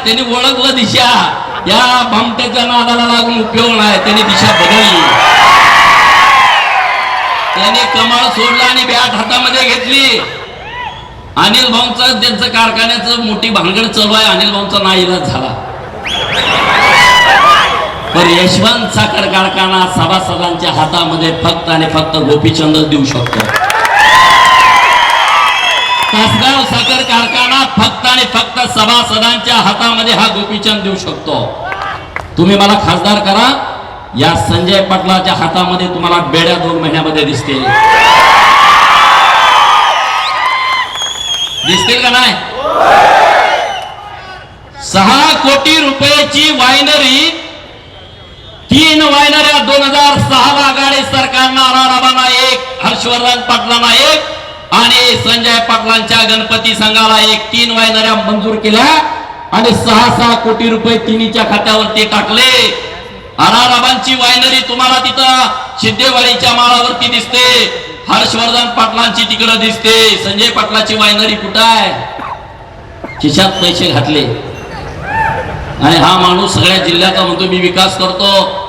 त्यांनी ओळखलं दिशा. या भामट्याच्या नादाला लागून उपयोग नाही, त्यांनी दिशा बदलली. त्याने कमळ सोडला आणि बॅट हातामध्ये घेतली. अनिल भाऊंचा त्यांचं कारखान्याचं मोठी भानगड चालू आहे. अनिल भाऊंचा नाईलाज झाला. पण यशवंत साखर कारखाना सभासदांच्या हातामध्ये फक्त आणि फक्त गोपीचंद देऊ शकतो. तासगाव साखर कारखाना फक्त आणि फक्त सभासदांच्या हातामध्ये हा गोपीचंद देऊ शकतो. तुम्ही मला खासदार करा, या संजय पाटलाच्या हातामध्ये तुम्हाला बेड्या 2 महिन्यामध्ये दिसतील. दिसतील का नाही? 6 कोटी रुपयाची वायनरी, 3 वायनऱ्या 2006 ला आघाडी सरकारनं आराराबांना 1, हर्षवर्धन पाटलांना 1 आणि संजय पाटलांच्या गणपती संघाला 1, 3 वायनऱ्या मंजूर केल्या आणि 6 कोटी रुपये तिन्हीच्या खात्यावरती टाकले. आराराबांची वायनरी तुम्हाला तिथं सिद्धेवाडीच्या माळावरती दिसते, हर्षवर्धन पाटलांची तिकडे दिसते. संजय पाटलाची वायनरी कुठं आहे? खिशात पैसे घातले. आणि हा माणूस सगळ्या जिल्ह्याचा म्हणतो मी विकास करतो.